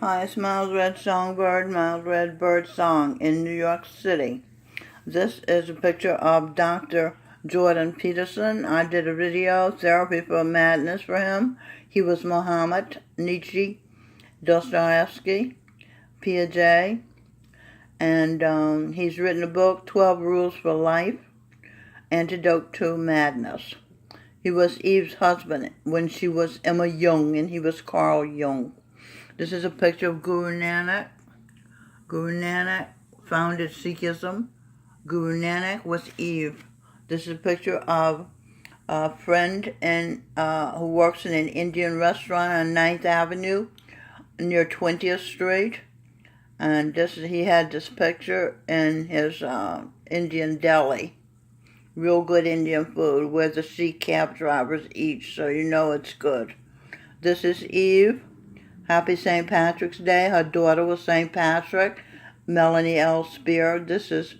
Hi, it's Mild Red Songbird, Mild Red Bird Song in New York City. This is a picture of Dr. Jordan Peterson. I did a video, Therapy for Madness, for him. He was Muhammad, Nietzsche, Dostoevsky, Piaget, and he's written a book, 12 Rules for Life, Antidote to Madness. He was Eve's husband when she was Emma Jung, and he was Carl Jung. This is a picture of Guru Nanak. Guru Nanak founded Sikhism. Guru Nanak was Eve. This is a picture of a friend who works in an Indian restaurant on 9th Avenue near 20th Street. And he had this picture in his Indian deli. Real good Indian food where the Sikh cab drivers eat, so you know it's good. This is Eve. Happy St. Patrick's Day. Her daughter was St. Patrick, Melanie L. Spear. This is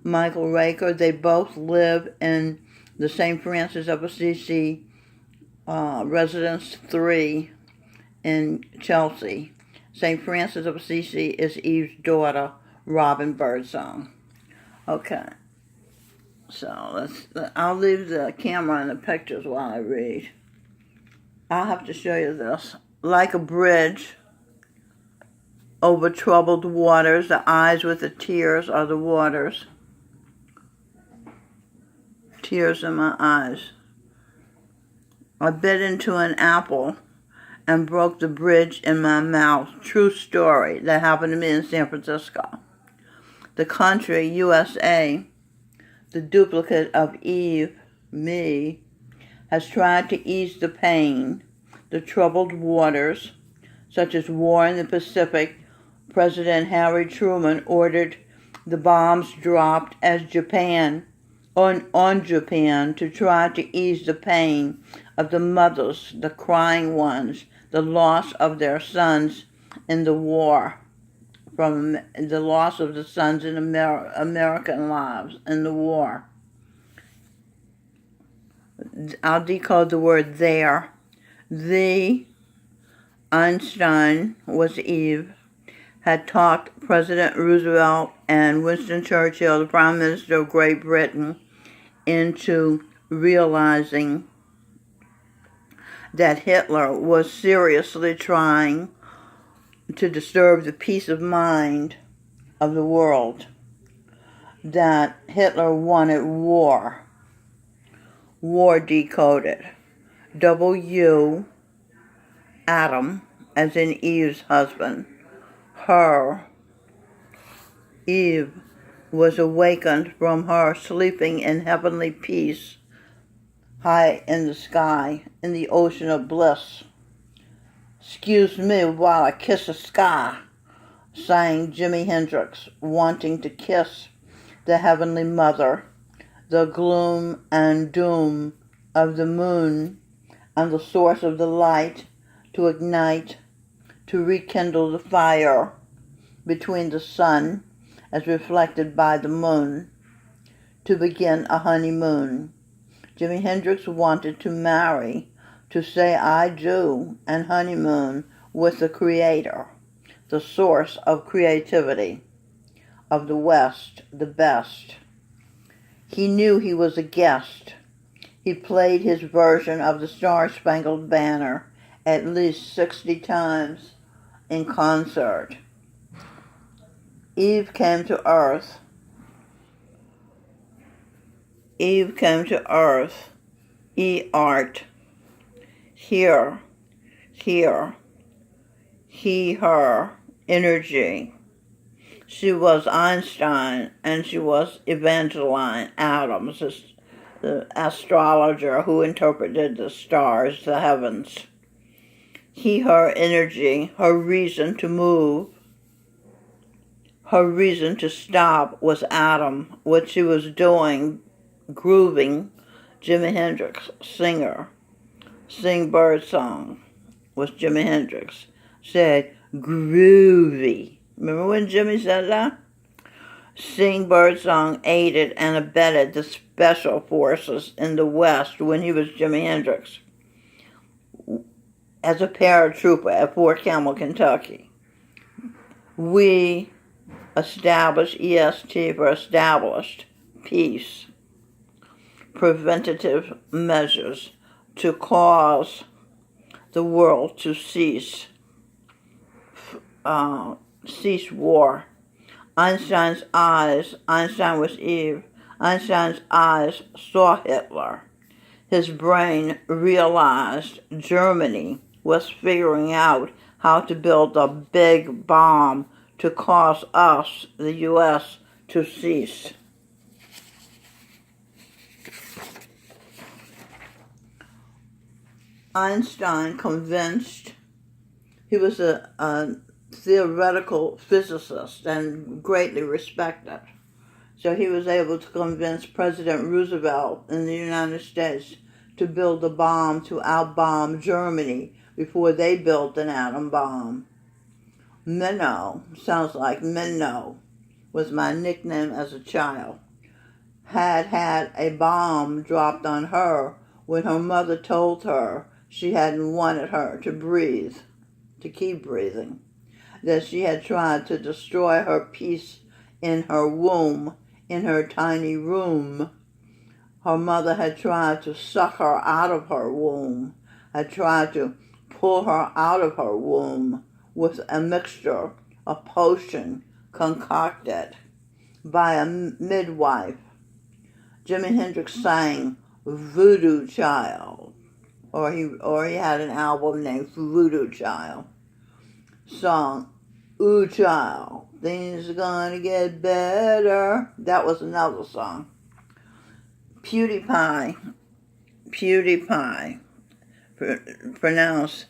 Michael Raker. They both live in the St. Francis of Assisi Residence 3 in Chelsea. St. Francis of Assisi is Eve's daughter, Robin Birdsong. Okay, so I'll leave the camera and the pictures while I read. I'll have to show you this. Like a bridge over troubled waters, the eyes with the tears are the waters. Tears in my eyes. I bit into an apple and broke the bridge in my mouth. True story that happened to me in San Francisco. The country, USA, the duplicate of Eve, me, has tried to ease the pain. The troubled waters, such as war in the Pacific. President Harry Truman ordered the bombs dropped as Japan on Japan to try to ease the pain of the mothers, the crying ones, the loss of their sons in the war, from the loss of the sons in American lives in the war. I'll decode the word there. The Einstein was Eve, had talked President Roosevelt and Winston Churchill, the Prime Minister of Great Britain, into realizing that Hitler was seriously trying to disturb the peace of mind of the world, that Hitler wanted war. War decoded. W, Adam, as in Eve's husband. Her, Eve, was awakened from her sleeping in heavenly peace, high in the sky, in the ocean of bliss. Excuse me while I kiss the sky, sang Jimi Hendrix, wanting to kiss the Heavenly Mother, the gloom and doom of the moon, and the source of the light, to ignite, to rekindle the fire between the sun as reflected by the moon, to begin a honeymoon. Jimi Hendrix wanted to marry, to say I do, and honeymoon with the Creator, the source of creativity, of the West, the best. He knew he was a guest. He played his version of the Star-Spangled Banner at least 60 times in concert. Eve came to Earth. Eve came to Earth. E-art. Here. Here. He, her. Energy. She was Einstein, and she was Evangeline Adams, the astrologer who interpreted the stars, the heavens. He, her energy, her reason to move, her reason to stop was Adam, what she was doing, grooving. Jimi Hendrix, singer, sing bird song, was Jimi Hendrix, said groovy. Remember when Jimmy said that? Sing Birdsong aided and abetted the special forces in the West when he was Jimi Hendrix as a paratrooper at Fort Campbell, Kentucky. We establish, EST for established, peace, preventative measures to cause the world to cease war. Einstein was Eve. Einstein's eyes saw Hitler. His brain realized Germany was figuring out how to build a big bomb to cause us, the U.S., to cease. Einstein convinced, he was a theoretical physicist and greatly respected. So he was able to convince President Roosevelt in the United States to build a bomb to out-bomb Germany before they built an atom bomb. Minnow, sounds like Minnow, was my nickname as a child, had a bomb dropped on her when her mother told her she hadn't wanted her to breathe, to keep breathing, that she had tried to destroy her peace in her womb, in her tiny room. Her mother had tried to suck her out of her womb, had tried to pull her out of her womb with a mixture, a potion concocted by a midwife. Jimi Hendrix sang Voodoo Child, or he had an album named Voodoo Child. Song, Ooh Child, things are gonna get better. That was another song. PewDiePie, pronounced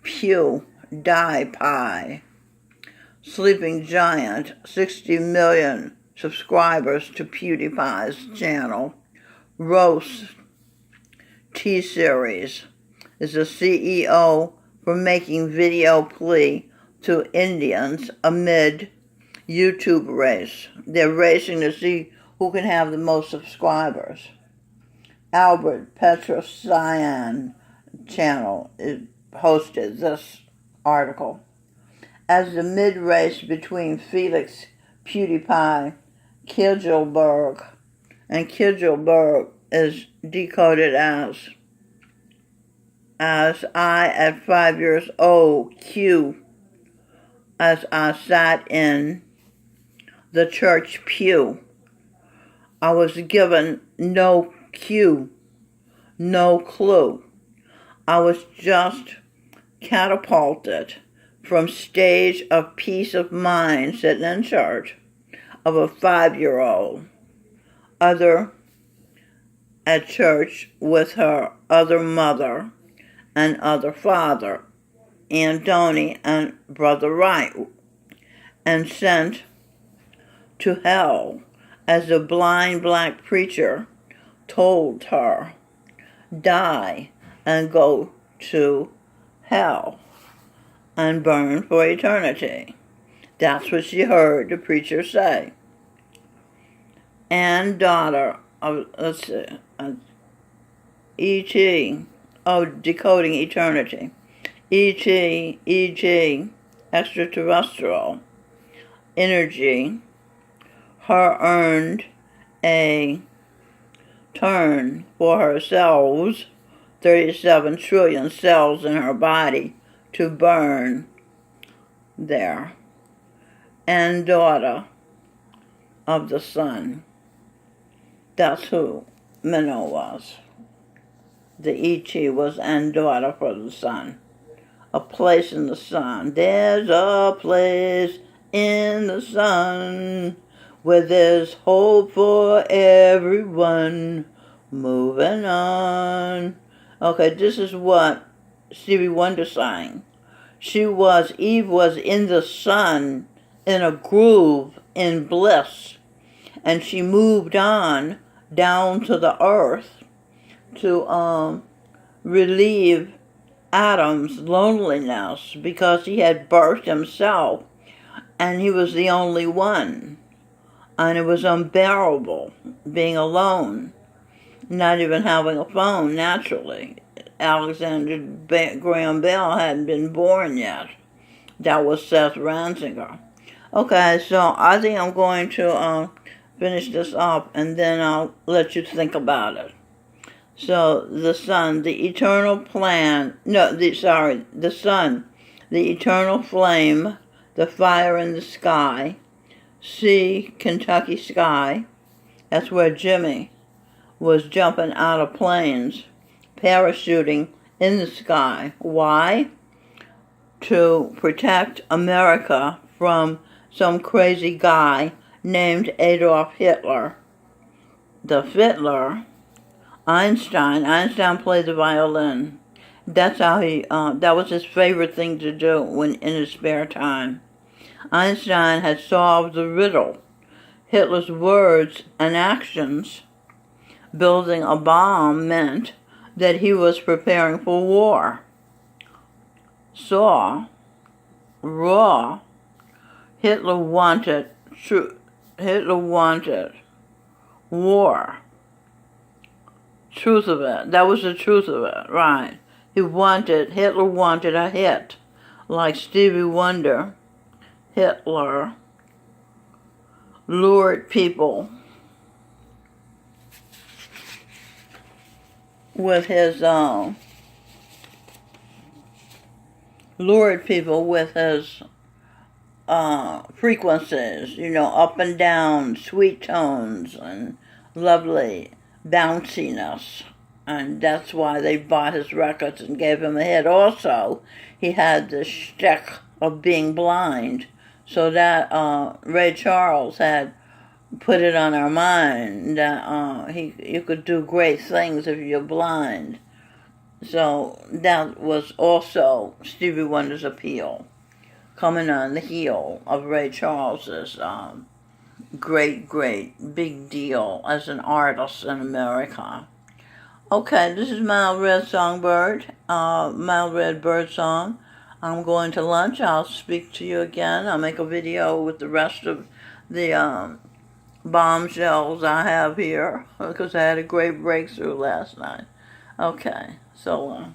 PewDiePie. Sleeping Giant, 60 million subscribers to PewDiePie's channel. Roast T-Series is the CEO for making video plea to Indians amid YouTube race. They're racing to see who can have the most subscribers. Albert Petrosian channel hosted this article. As the mid-race between Felix PewDiePie Kjellberg, and Kjellberg is decoded as I at 5 years old, Q, as I sat in the church pew. I was given no cue, no clue. I was just catapulted from stage of peace of mind sitting in church of a 5-year-old, other at church with her other mother and other father, Aunt Donnie and Brother Wright, and sent to hell as the blind black preacher told her, die and go to hell and burn for eternity. That's what she heard the preacher say. And daughter of, E.T., decoding eternity. E.T., extraterrestrial energy, her earned a turn for her cells, 37 trillion cells in her body, to burn there. And daughter of the sun. That's who Minnow was. The E.T. was and daughter for the sun. A place in the sun. There's a place in the sun where there's hope for everyone. Moving on. Okay, this is what Stevie Wonder sang. Eve was in the sun, in a groove, in bliss. And she moved on down to the earth to relieve Adam's loneliness because he had birthed himself and he was the only one. And it was unbearable being alone, not even having a phone naturally. Alexander Graham Bell hadn't been born yet. That was Seth Ransinger. Okay, so I think I'm going to finish this up, and then I'll let you think about it. So the sun, the eternal plan, no, the sun, the eternal flame, the fire in the sky, sea, Kentucky sky. That's where Jimmy was jumping out of planes, parachuting in the sky. Why? To protect America from some crazy guy named Adolf Hitler. The Fiddler, Einstein played the violin. That's how that was his favorite thing to do when in his spare time. Einstein had solved the riddle. Hitler's words and actions, building a bomb, meant that he was preparing for war. Raw, Hitler wanted war. Truth of it. That was the truth of it, right. Hitler wanted a hit. Like Stevie Wonder, Hitler lured people with his frequencies, up and down, sweet tones, and lovely bounciness. And that's why they bought his records and gave him a hit. Also, he had the shtick of being blind, so that Ray Charles had put it on our mind that you could do great things if you're blind. So that was also Stevie Wonder's appeal, coming on the heel of Ray Charles's great big deal as an artist in America. Okay, this is Mild Red Songbird, Mild Red Bird Song. I'm going to lunch. I'll speak to you again. I'll make a video with the rest of the bombshells I have here, because I had a great breakthrough last night. Okay, so long.